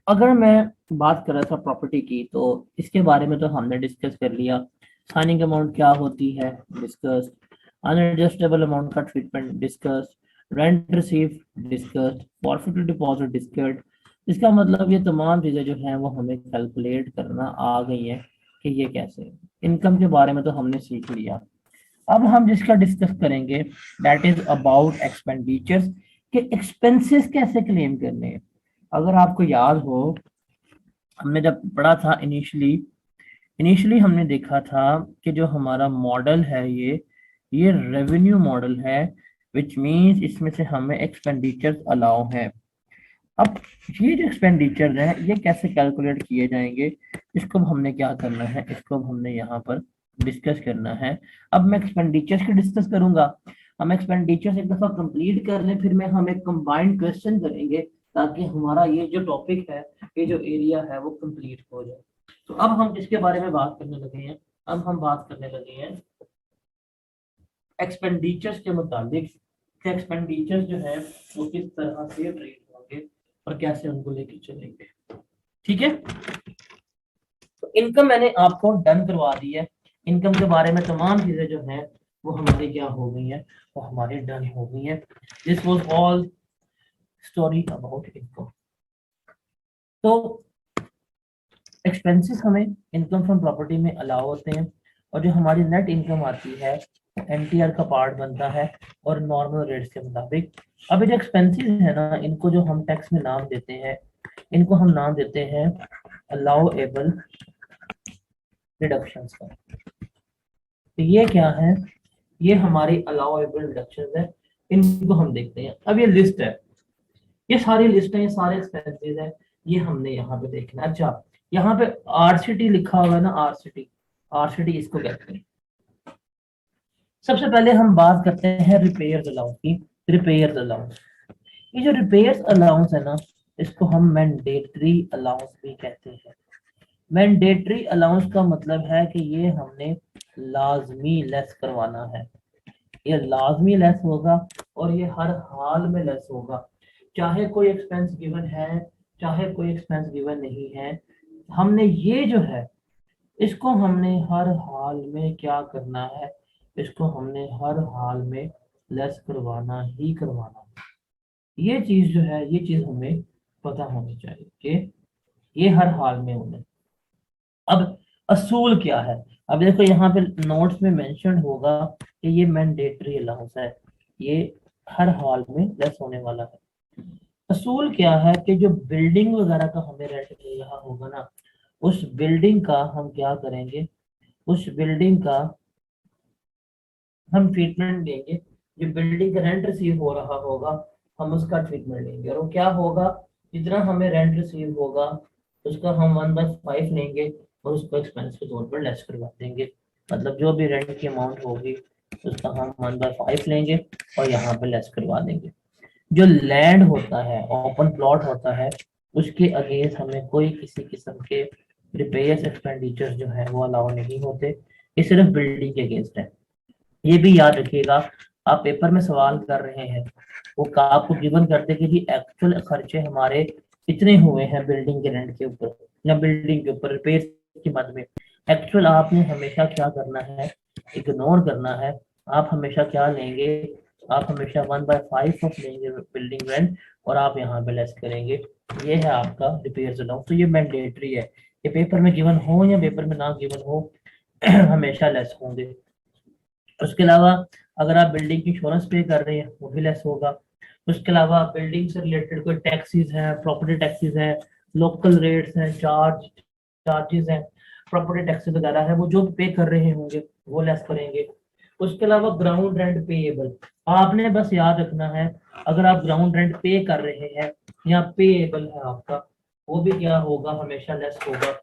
अगर मैं बात कर रहा था प्रॉपर्टी की, तो इसके बारे में तो हमने डिस्कस कर लिया। साइनिंग अमाउंट क्या होती है, डिस्कस। अनएडजस्टेबल अमाउंट का treatment, discuss. Rent receive, discuss. Forfeit deposit, discuss. इसका मतलब ये तमाम चीजें जो हैं वो हमें कैलकुलेट करना आ गई हैं कि ये कैसे। इनकम के बारे में तो हमने सीख लिया। अब हम जिसका डिस्कस करेंगे दैट इज अबाउट एक्सपेंडिचर्स, कि एक्सपेंसेस कैसे क्लेम करने हैं। अगर आपको याद हो, हमने जब पढ़ा था इनिशियली हमने देखा था कि जो हमारा मॉडल है ये रेवेन्यू मॉडल है, विच मींस इसमें से हमें एक्सपेंडिचर्स अलाउ है। अब ये जो एक्सपेंडिचर है ये कैसे कैलकुलेट किए जाएंगे, इसको अब हमने क्या करना है, इसको अब हमने यहाँ पर डिस्कस करना है। अब मैं एक्सपेंडिचर्स की डिस्कस करूंगा। हम एक्सपेंडिचर्स एक दफा कंप्लीट कर लें, फिर मैं हम एक कंबाइंड क्वेश्चन करेंगे, ताकि हमारा ये जो टॉपिक है, ये जो एरिया है वो कंप्लीट हो जाए। तो अब हम किसके बारे में बात करने लगे हैं, अब हम बात करने लगे हैं एक्सपेंडिचर्स के मुताबिक, कि एक्सपेंडिचर्स जो है वो किस तरह से ट्रीट होंगे और कैसे उनको लेके चलेंगे। ठीक है, तो इनकम मैंने आपको डन करवा दी है। इनकम के बारे में तमाम चीजें जो हैं वो हमारी क्या हो गई हैं, वो हमारी डन हो गई हैं। This was all story about income. तो एक्सपेंसेस हमें इनकम फ्रॉम प्रॉपर्टी में अलाउ होते हैं, और जो हमारी नेट इनकम आती है एनटीआर का पार्ट बनता है, और नॉर्मल रेट्स के मुताबिक। अब ये जो एक्सपेंसेस है ना, इनको जो हम टैक्स में नाम देते हैं, इनको हम नाम देते हैं अलाउएबल डिडक्शंस का। तो ये क्या है, ये हमारी अलाउएबल डिडक्शंस है। इनको हम देखते हैं। अब ये लिस्ट है, ये सारी लिस्ट है, ये सारे एक्सपेंसेस है, ये हमने यहाँ पे देखना है। अच्छा, यहाँ पे आरसीटी लिखा हुआ है ना, आरसीटी, आरसीटी इसको कहते हैं। सबसे पहले हम बात करते हैं रिपेयर्स अलाउंस की। रिपेयर्स अलाउंस, ये जो रिपेयर्स अलाउंस है ना, इसको हम मैंडेटरी अलाउंस भी कहते हैं। मैंडेटरी अलाउंस का मतलब है कि ये हमने लाजमी लेस करवाना है। ये लाजमी लेस होगा, और ये हर हाल में लेस होगा, चाहे कोई एक्सपेंस गिवन है, चाहे कोई एक्सपेंस गिवन नहीं है। हमने ये जो है, इसको हमने हर हाल में क्या करना है, इसको हमने हर हाल में लेस करवाना ही करवाना है। ये चीज जो है, ये चीज हमें पता होनी चाहिए कि ये हर हाल में होना है। अब असूल क्या है, अब देखो यहाँ पे नोट्स में मेंशन होगा कि ये मैंडेटरी अलाउंस है, ये हर हाल में लेस होने वाला है। असूल क्या है कि जो बिल्डिंग वगैरह का हमें रेंट मिल रहा होगा ना, उस बिल्डिंग का हम क्या करेंगे, उस बिल्डिंग का हम ट्रीटमेंट लेंगे। जो बिल्डिंग का रेंट रिसीव हो रहा होगा, हम उसका ट्रीटमेंट लेंगे, और वो क्या होगा, जितना हमें रेंट रिसीव होगा उसका हम 1/5 लेंगे, और उसको एक्सपेंस के तौर पर लेस करवा देंगे। मतलब जो भी रेंट की अमाउंट होगी उसका हम 1/5 लेंगे और यहाँ पे लेस करवा देंगे। जो लैंड होता है, ओपन प्लॉट होता है, उसके अगेंस्ट हमें कोई किसी किस्म के रिपेयर्स एक्सपेंडिचर जो है वो अलाउ नहीं होते। ये सिर्फ बिल्डिंग के अगेंस्ट है। ये भी याद रखिएगा, आप पेपर में सवाल कर रहे हैं, वो आपको गिवन करते कि जी एक्चुअल खर्चे हमारे कितने हुए हैं बिल्डिंग के रेंट के ऊपर या बिल्डिंग के ऊपर रिपेयर की मद में। एक्चुअल आपने हमेशा क्या करना है, इग्नोर करना है। आप हमेशा क्या लेंगे, आप हमेशा 1/5 ऑफ लेंगे बिल्डिंग रेंट, और आप यहाँ पे लेस करेंगे। ये है आपका रिपेयर अलाउंस। तो ये मैंडेटरी है, ये पेपर में गिवन हो या पेपर में ना गिवन हो हमेशा लेस होंगे। उसके अलावा अगर आप बिल्डिंग की इंश्योरेंस पे कर रहे हैं वो भी लेस होगा। उसके अलावा बिल्डिंग से रिलेटेड कोई टैक्सेस हैं, प्रॉपर्टी टैक्सेस हैं, लोकल रेट्स हैं, चार्जेस हैं, प्रॉपर्टी टैक्सेस वगैरह है, वो जो पे कर रहे होंगे वो लेस करेंगे। उसके अलावा ग्राउंड रेंट पेएबल, आपने बस याद रखना है, अगर आप ग्राउंड रेंट पे कर रहे हैं या पेएबल है आपका, वो भी क्या होगा, हमेशा लेस होगा।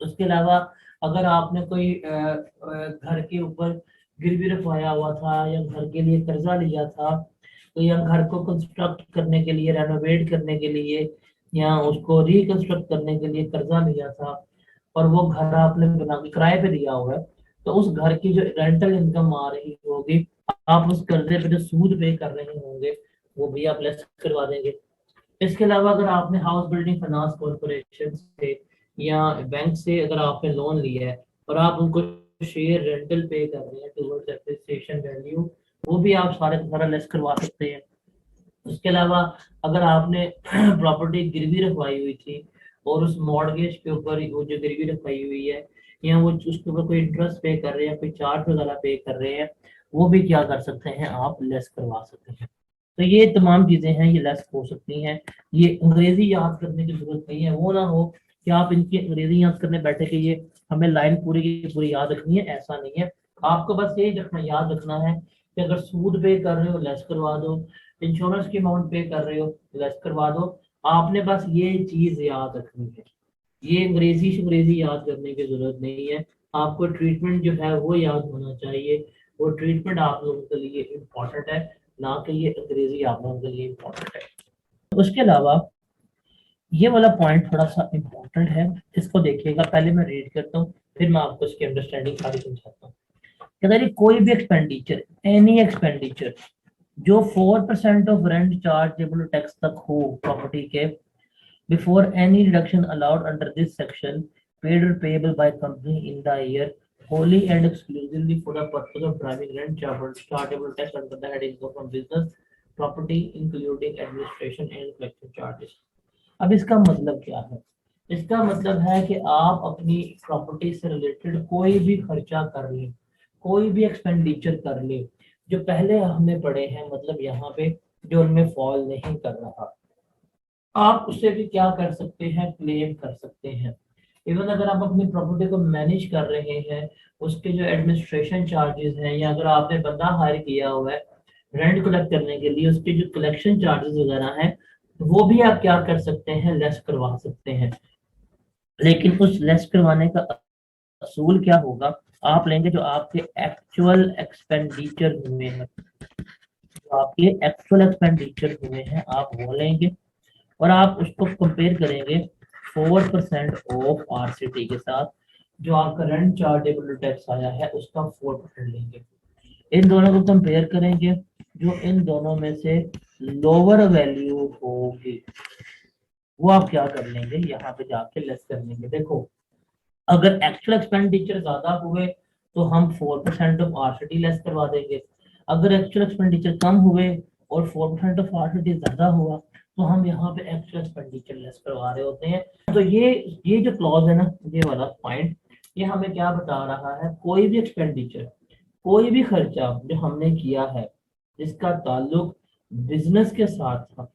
उसके अलावा अगर आपने कोई घर के ऊपर गिरवी रखवाया हुआ था, या घर के लिए कर्जा लिया था, तो या घर को कंस्ट्रक्ट करने के लिए, रेनोवेट करने के लिए, या उसको रिकंस्ट्रक्ट करने के लिए कर्जा लिया था, और वो घर आपने बना के किराए पे दिया हुआ है, तो उस घर की जो रेंटल इनकम आ रही होगी, आप उस कर्जे पे जो सूद पे कर रहे होंगे वो भी आप लेस करवा देंगे। इसके अलावा अगर आपने हाउस बिल्डिंग फाइनेंस कॉरपोरेशन से या बैंक से अगर आपने लोन लिया है और आप उनको शेयर रेंटल पे कर रहे हैं टुवर्ड्स एप्रिसिएशन वैल्यू, वो भी आप सारे का सारा लेस करवा सकते हैं। उसके अलावा अगर आपने प्रॉपर्टी गिरवी रखवाई हुई थी और उस मॉर्गेज के ऊपर वो जो गिरवी रखवाई हुई है या वो उसके ऊपर कोई इंटरेस्ट पे कर रहे हैं, कोई चार्ज वगैरह पे कर रहे हैं, वो भी क्या कर सकते हैं, आप लेस करवा सकते हैं। तो ये तमाम चीजें हैं, ये लेस हो सकती हैं। ये अंग्रेजी याद करने की जरूरत नहीं है, वो ना हो कि आप इनकी अंग्रेजी याद करने बैठे कि ये हमें लाइन पूरी की पूरी याद रखनी है, ऐसा नहीं है। आपको बस यही रखना याद रखना है कि अगर सूद पे कर रहे हो लेस करवा दो, इंश्योरेंस की अमाउंट पे कर रहे हो लेस करवा दो। आपने बस ये चीज याद रखनी है, ये अंग्रेजी याद करने की जरूरत नहीं है। आपको ट्रीटमेंट जो है वो याद होना चाहिए, वो ट्रीटमेंट आप लोगों के लिए इम्पोर्टेंट है, ना कि ये अंग्रेजी आप लोगों के लिए इम्पोर्टेंट है। उसके अलावा ये वाला पॉइंट थोड़ा सा इम्पोर्टेंट है, इसको देखिएगा। पहले मैं रीड करता हूँ, फिर मैं आपको इसकी अंडरस्टैंडिंग सारी समझाता हूँ। अगर कोई भी एक्सपेंडिचर, एनी एक्सपेंडिचर जो 4% ऑफ रेंट चार्जेबल टैक्स तक हो प्रॉपर्टी के, before any reduction allowed under this section, paid or payable by company in the year wholly and exclusively for the purpose of driving rent chargeable tax under the head income from business property including administration and collection charges। अब इसका मतलब क्या है? इसका मतलब है कि आप अपनी प्रॉपर्टी से रिलेटेड कोई भी खर्चा कर लें, कोई भी एक्सपेंडिचर कर ले जो पहले हमने पढ़े हैं, मतलब यहाँ पे जो उनमें फॉल नहीं कर रहा, आप उससे भी क्या कर सकते हैं, क्लेम कर सकते हैं। इवन अगर आप अपनी प्रॉपर्टी को मैनेज कर रहे हैं, उसके जो एडमिनिस्ट्रेशन चार्जेस हैं, या अगर आपने बंदा हायर किया हुआ है रेंट कलेक्ट करने के लिए, उसके जो कलेक्शन चार्जेस वगैरह हैं, वो भी आप क्या कर सकते हैं, लेस करवा सकते हैं। लेकिन उस लेस करवाने का असूल क्या होगा, आप लेंगे जो आपके एक्चुअल एक्सपेंडिचर हुए हैं, जो आपके एक्चुअल एक्सपेंडिचर हुए हैं आप वो लेंगे, और आप उसको कंपेयर करेंगे 4% ऑफ आरसीटी के साथ, जो आपका रेंट चार्जेबल टैक्स आया है उसका 4% लेंगे। इन दोनों को कंपेयर करेंगे, जो इन दोनों में से लोअर वैल्यू होगी वो आप क्या कर लेंगे, यहाँ पे जाके लेस कर लेंगे। देखो, अगर एक्चुअल एक्सपेंडिचर ज्यादा हुए तो हम 4% ऑफ आरसीटी लेस करवा देंगे। अगर एक्चुअल एक्सपेंडिचर कम हुए और 4% ऑफ आरसीटी ज्यादा हुआ तो हम यहाँ पे एक्चुअल एक्सपेंडिचर लेस करवा रहे होते हैं। तो ये जो क्लॉज है ना, ये वाला पॉइंट, ये हमें क्या बता रहा है, कोई भी एक्सपेंडिचर, कोई भी खर्चा जो हमने किया है जिसका ताल्लुक बिजनेस के साथ था,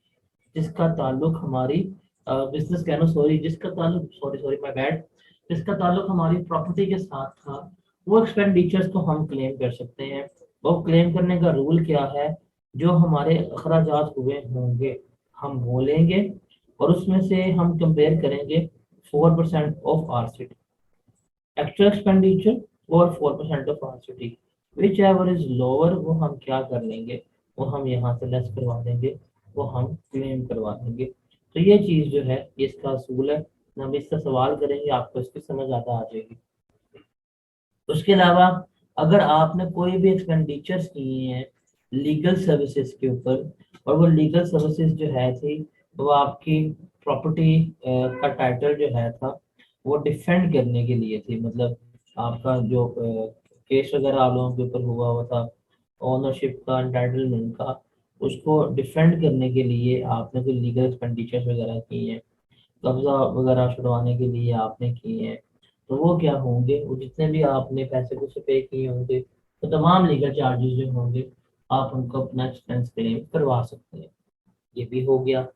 जिसका ताल्लुक हमारी बिजनेस कहना सॉरी जिसका ताल्लुक सॉरी सॉरी माय बैड जिसका ताल्लुक हमारी प्रॉपर्टी के साथ था, वो एक्सपेंडिचर्स को हम क्लेम कर सकते हैं। वो क्लेम करने का रूल क्या है, जो हमारे अखराजात हुए होंगे हम वो लेंगे और उसमें से हम कंपेयर करेंगे 4% ऑफ आरसीटी, एक्चुअल एक्सपेंडिचर और 4% of RCT, whichever is lower वो हम क्या कर लेंगे, वो हम यहाँ से लेस करवा देंगे, वो हम क्लेम करवा देंगे। तो ये चीज जो है इसका असूल है, हम इसका सवाल करेंगे आपको इसकी समझ आता आ जाएगी। उसके अलावा अगर आपने कोई भी एक्सपेंडिचर्स किए हैं लीगल सर्विसेज के ऊपर, और वो लीगल सर्विसेज जो है थी वो आपकी प्रॉपर्टी का टाइटल जो है था वो डिफेंड करने के लिए थी, मतलब आपका जो केस वगैरह आप लोगों के ऊपर हुआ था ओनरशिप का, एंटाइटलमेंट का, उसको डिफेंड करने के लिए आपने कोई लीगल एक्सपेंडिचर्स वगैरह किए हैं, कब्जा वगैरह छुड़वाने के लिए आपने किए हैं, तो वो क्या होंगे, वो जितने भी आपने पैसे कुछ पे किए होंगे, तो तमाम लीगल चार्जेस जो होंगे आप उनको अपना एक्सपेंस क्लेम करवा सकते हैं। ये भी हो गया।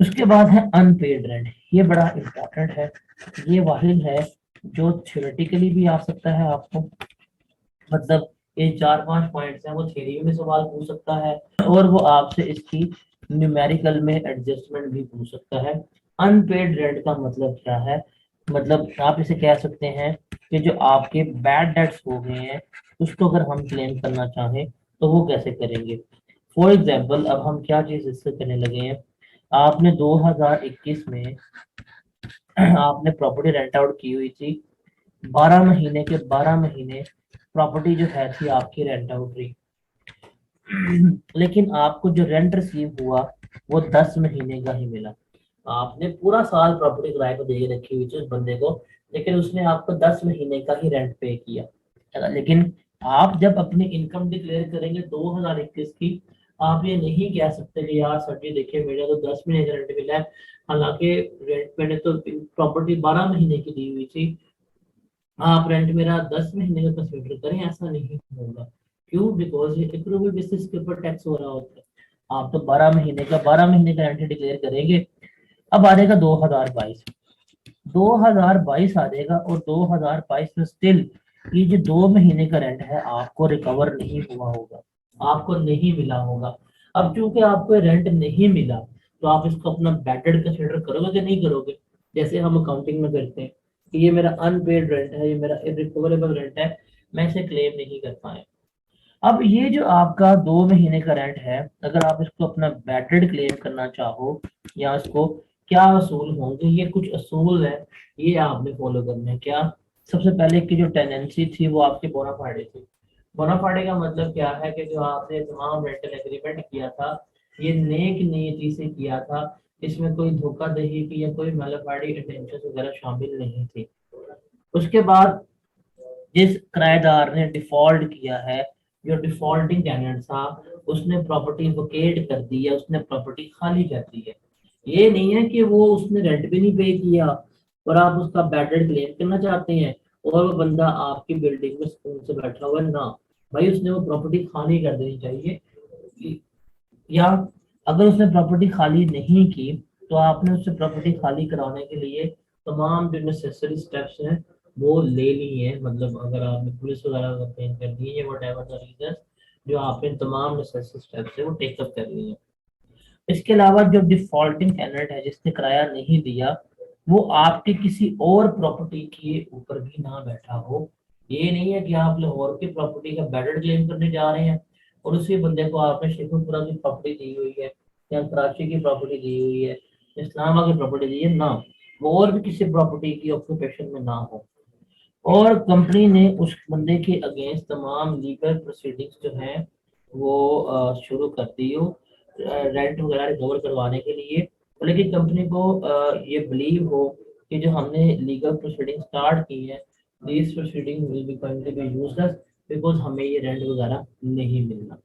उसके बाद है अनपेड रेंट, ये बड़ा इम्पोर्टेंट है। ये वाहिद है जो थ्योरेटिकली भी आ सकता है आपको, मतलब ये 4-5 पॉइंट्स हैं, वो थ्योरी में सवाल पूछ सकता है और वो आपसे इसकी न्यूमेरिकल में एडजस्टमेंट भी पूछ सकता है। अनपेड रेंट का मतलब क्या है, मतलब आप इसे कह सकते हैं कि जो आपके बैड डेट्स हो गए हैं उसको अगर हम क्लेम करना चाहें तो वो कैसे करेंगे। फॉर एग्जाम्पल, अब हम क्या चीज इससे करने लगे हैं, आपने 2021 में आपने प्रॉपर्टी रेंट आउट की हुई थी, 12 महीने के 12 महीने प्रॉपर्टी जो है थी आपकी रेंट आउट रही, लेकिन आपको जो रेंट रिसीव हुआ वो 10 महीने का ही मिला। आपने पूरा साल प्रॉपर्टी किराए को दे रखी हुई थी उस बंदे को, लेकिन उसने आपको 10 महीने का ही रेंट पे किया है ना। लेकिन आप जब अपनी इनकम डिक्लेयर करेंगे 2021 की, आप ये नहीं कह सकते कि यार सर जी देखिए मेरा तो 10 महीने का रेंट मिला है, हालांकि रेंट मैंने तो प्रॉपर्टी 12 महीने की दी हुई थी, आप रेंट मेरा 10 महीने का कंसिडर करें, ऐसा नहीं होगा। क्यों? बिकॉज ये एप्रूवल बेसिस के ऊपर टैक्स हो रहा होता है। आप तो 12 महीने का रेंट डिक्लेयर करेंगे। अब आ जाएगा 2022, 2022 आ जाएगा, और 2022 में स्टिल ये जो 2 महीने का रेंट है आपको रिकवर नहीं हुआ होगा, आपको नहीं मिला होगा। अब चूंकि आपको रेंट नहीं मिला, तो आप इसको अपना बैडेड कंसिडर करोगे कि नहीं करोगे? जैसे हम अकाउंटिंग में करते हैं कि ये मेरा अनपेड रेंट है, ये मेरा इरिकवरेबल रेंट है, मैं इसे क्लेम नहीं कर पाया। अब ये जो आपका 2 महीने का रेंट है, अगर आप इसको अपना बैडेड क्लेम करना चाहो, या इसको क्या असूल होंगे, ये कुछ असूल है, ये आपने फॉलो करने हैं। क्या? सबसे पहले की जो टेनेंसी थी वो आपके बोनाफाइडे थी। बोनाफाइडे का मतलब क्या है कि जो आपने तमाम रेंटल एग्रीमेंट किया था, ये नेक नीयति से किया था, इसमें कोई धोखाधड़ी की या कोई मैलाफाइडी इंटेंशन वगैरह शामिल नहीं थी। उसके बाद जिस किराएदार ने डिफॉल्ट किया है, जो डिफॉल्टिंग टेनेंट था, उसने प्रॉपर्टी वकेट कर दी है, उसने प्रॉपर्टी खाली कर दी है। ये नहीं है कि वो उसने रेंट भी नहीं पे किया और आप उसका बैडेड क्लेम करना चाहते हैं और वो बंदा आपकी बिल्डिंग में सुकून से बैठा हुआ है। ना भाई, उसने वो प्रॉपर्टी खाली कर देनी चाहिए। या अगर उसने प्रॉपर्टी खाली नहीं की, तो आपने उससे प्रॉपर्टी खाली कराने के लिए तमाम जो नेसेसरी स्टेप्स हैं वो ले लिए हैं। मतलब अगर आपने पुलिस वगैरह कंप्लेन कर दी है, वट एवर द रीजन, जो आपने तमाम नेसेसरी स्टेप्स है वो टेकअप कर लिए हैं। इसके अलावा जो डिफॉल्टिंग टेनेंट है, जिसने किराया नहीं दिया, वो आपके किसी और प्रॉपर्टी के ऊपर भी ना बैठा हो। ये नहीं है कि आप लाहौर की प्रॉपर्टी का बैडेड क्लेम करने जा रहे हैं और उसी बंदे को आपने शेखुपुरा की प्रॉपर्टी दी हुई है, या कराची की प्रॉपर्टी दी हुई है, इस्लामाबाद की प्रॉपर्टी दी है ना, वो और भी किसी प्रॉपर्टी की ऑक्यूपेशन में ना हो। और कंपनी ने उस बंदे के अगेंस्ट तमाम लीगल प्रोसीडिंग्स जो हैं वो शुरू कर दी हो रेंट वगैरह रिकवर करवाने के लिए। लेकिन कंपनी को ये बिलीव हो कि जो हमने लीगल प्रोसीडिंग स्टार्ट की है, these proceeding will be going to be useless, because हमें ये रेंट वगैरह नहीं मिलना।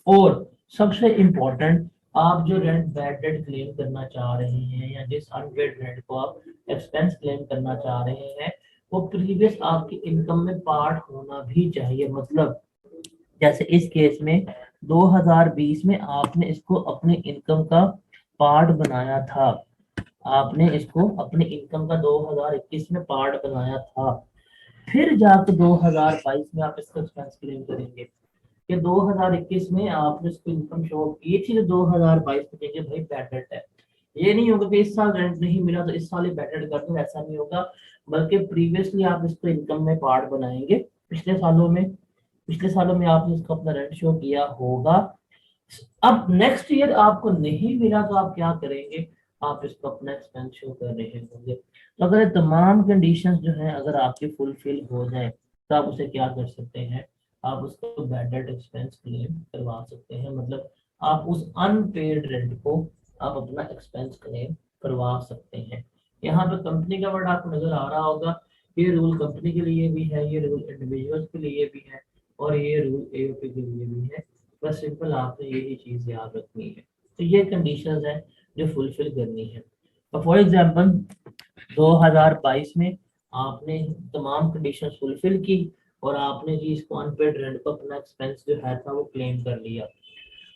और सबसे इम्पोर्टेंट, आप जो रेंट बैड रेंट क्लेम करना चाह रहे हैं, या जिस अनपेड रेंट को आप एक्सपेंस क्लेम करना चाह रहे हैं, वो प्रीवियस आपकी इनकम में पार्ट होना भी चाहिए। मतलब जैसे इस केस में 2020 में आपने इसको अपनी इनकम का पार्ट बनाया था, आपने इसको अपनी इनकम का 2021 में पार्ट बनाया था, फिर जाकर 2022 में आप इसका एक्सपेंस क्लेम करेंगे। कि 2021 में आपने इसको इनकम शो की थी, तो 2022 में कहेंगे भाई बैडेड है। ये नहीं होगा कि इस साल रेंट नहीं मिला तो इस साल ही बैडेड कर दो, ऐसा नहीं होगा। बल्कि प्रीवियसली आप इसको इनकम में पार्ट बनाएंगे, पिछले सालों में आपने इसको अपना रेंट शो किया होगा। अब नेक्स्ट ईयर आपको नहीं मिला तो आप क्या करेंगे? आप इसको अपना एक्सपेंस शो कर रहे होंगे। तो अगर ये तमाम कंडीशंस जो है अगर आपकी फुलफिल हो जाए, तो आप उसे क्या कर सकते हैं? आप उसको बैड डेट एक्सपेंस क्लेम करवा सकते हैं। मतलब आप उस अनपेड रेंट को आप अपना एक्सपेंस क्लेम करवा सकते हैं। यहाँ पे कंपनी का वर्ड आपको नजर आ रहा होगा। ये रूल कंपनी के लिए भी है, ये रूल इंडिविजुअल्स के लिए भी है, और ये रूल एओपी के लिए भी है। बस सिंपल आपने यही चीज याद रखनी है। तो ये कंडीशंस है जो फुलफिल करनी है। तो फॉर एग्जांपल 2022 में आपने तमाम कंडीशंस फुलफिल की और आपने जी इसको अनपेड रेंट को अपना एक्सपेंस जो है था वो क्लेम कर लिया,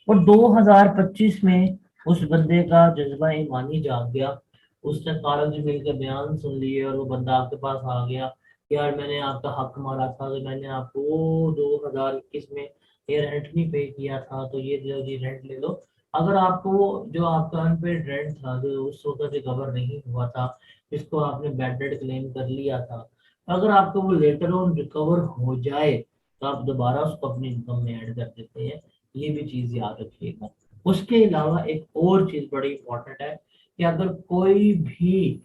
और 2025 में उस बंदे का जज्बा ईमानी जाग गया, उसने कागज मिलकर बयान सुन लिए और वो बंदा आपके पास आ गया, यार मैंने आपका हक मारा था, तो मैंने आपको 2021 में ये रेंट नहीं पे किया था, तो ये लो जी रेंट ले लो। अगर आपको वो जो आपका अनपेड रेंट था जो उस वक्त रिकवर नहीं हुआ था, जिसको आपने बैड डेट क्लेम कर लिया था, अगर आपको वो लेटर ऑन रिकवर हो जाए, तो आप दोबारा उसको अपनी इनकम में ऐड कर देते हैं। ये भी चीज याद रखिएगा। उसके अलावा एक और चीज बड़ी इंपॉर्टेंट है कि अगर कोई भी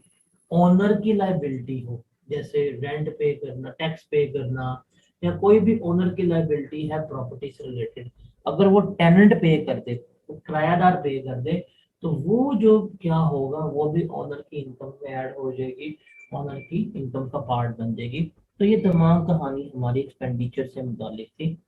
ओनर की लाइबिलिटी हो, जैसे रेंट पे करना, टैक्स पे करना, या कोई भी ओनर की लाइबिलिटी है प्रॉपर्टी से रिलेटेड, अगर वो टेनेंट पे कर दे, वो किरायादार पे कर दे, तो वो जो क्या होगा वो भी ऑनर की इनकम में ऐड हो जाएगी, ऑनर की इनकम का पार्ट बन जाएगी। तो ये तमाम कहानी हमारी एक्सपेंडिचर से मुतालिक थी।